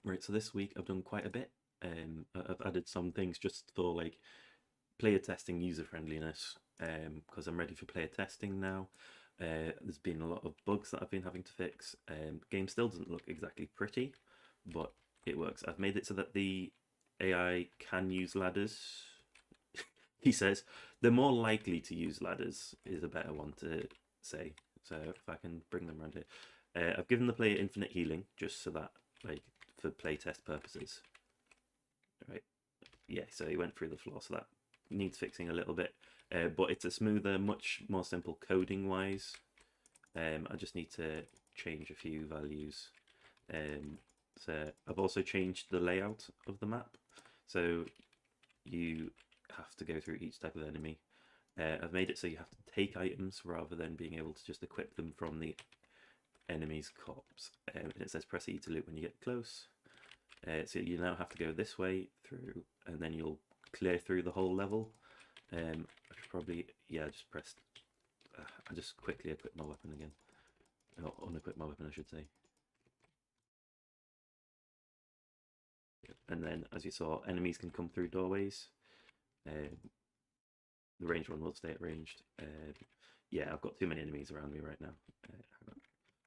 Right, so this week I've done quite a bit. I've added some things just for like player testing user friendliness, because I'm ready for player testing now. There's been a lot of bugs that I've been having to fix. The game still doesn't look exactly pretty, but it works. I've made it so that the AI can use ladders. He says they're more likely to use ladders is a better one to say. So if I can bring them around here, I've given the player infinite healing just so that like for playtest purposes. Right. Yeah, so he went through the floor, so that needs fixing a little bit. But it's a smoother, much more simple coding wise. I just need to change a few values. So I've also changed the layout of the map. So you have to go through each type of enemy. I've made it so you have to take items rather than being able to just equip them from the enemy's corpse. And it says press E to loot when you get close. So you now have to go this way through, and then you'll clear through the whole level. I should probably, yeah, just pressed. I just quickly equip my weapon again. Or unequip my weapon, I should say. And then, as you saw, enemies can come through doorways. The ranged one will stay at ranged. Yeah, I've got too many enemies around me right now. I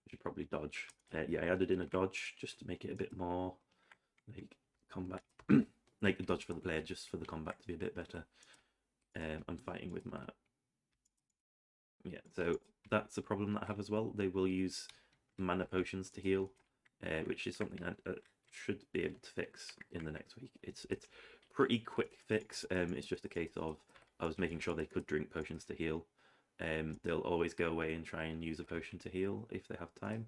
should probably dodge. Yeah, I added in a dodge just to make it a bit more like combat, like a dodge for the player, just for the combat to be a bit better. I'm fighting with my, yeah, so that's a problem that I have as well. They will use mana potions to heal, which is something I should be able to fix in the next week. It's pretty quick fix. It's just a case of I was making sure they could drink potions to heal. They'll always go away and try and use a potion to heal if they have time.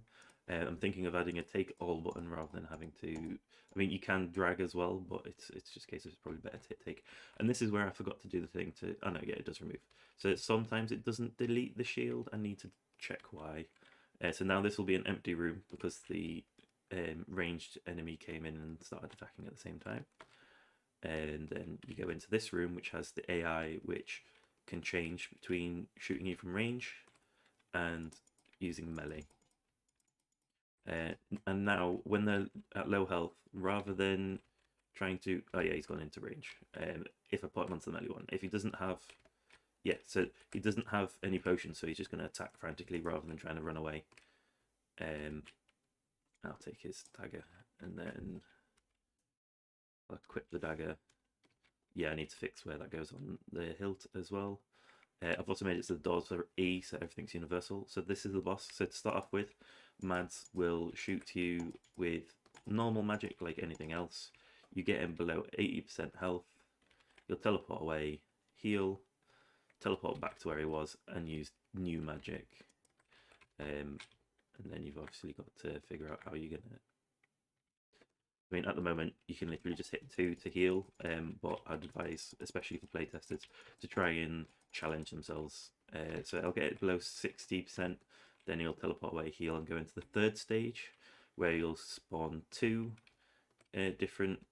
I'm thinking of adding a take all button rather than having to. I mean, you can drag as well, but it's just a case of it's probably better to take. And this is where I forgot to do the thing to. Oh no, yeah, it does remove. So sometimes it doesn't delete the shield. I need to check why. So now this will be an empty room because the ranged enemy came in and started attacking at the same time. And then you go into this room, which has the AI, which can change between shooting you from range and using melee. And now, when they're at low health, rather than trying to, oh yeah, he's gone into range. If I put him onto the melee one, if he doesn't have, yeah, so he doesn't have any potions, so he's just going to attack frantically rather than trying to run away. I'll take his dagger and then I'll equip the dagger. Yeah, I need to fix where that goes on the hilt as well. I've also made it so the doors are E, so everything's universal. So this is the boss. So to start off with, Mads will shoot you with normal magic like anything else. You get him below 80% health. You'll teleport away, heal, teleport back to where he was, and use new magic. And then you've obviously got to figure out how you're gonna. I mean, at the moment, you can literally just hit 2 to heal, but I'd advise, especially for playtesters, to try and challenge themselves. So I'll get it below 60%, then you'll teleport away, heal, and go into the third stage, where you'll spawn 2 different...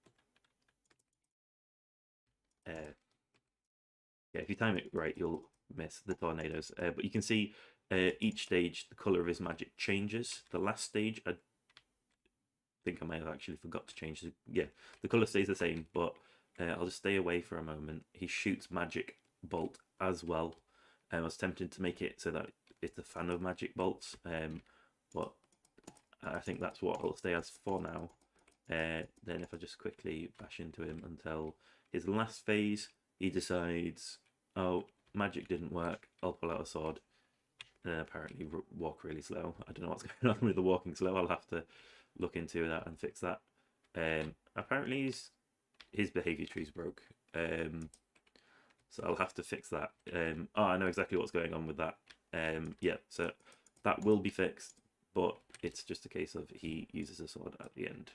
yeah, if you time it right, you'll miss the tornadoes. But you can see each stage, the colour of his magic changes. The last stage, I think I may have actually forgot to change. Yeah, the colour stays the same, but I'll just stay away for a moment. He shoots magic bolt as well. I was tempted to make it so that it's a fan of magic bolts, but I think that's what I'll stay as for now. Then if I just quickly bash into him until his last phase, he decides, oh, magic didn't work, I'll pull out a sword. And apparently walk really slow. I don't know what's going on with the walking slow. I'll have to look into that and fix that. Apparently his behavior tree's broke. So I'll have to fix that. Oh, I know exactly what's going on with that. Yeah, so that will be fixed, but it's just a case of he uses a sword at the end.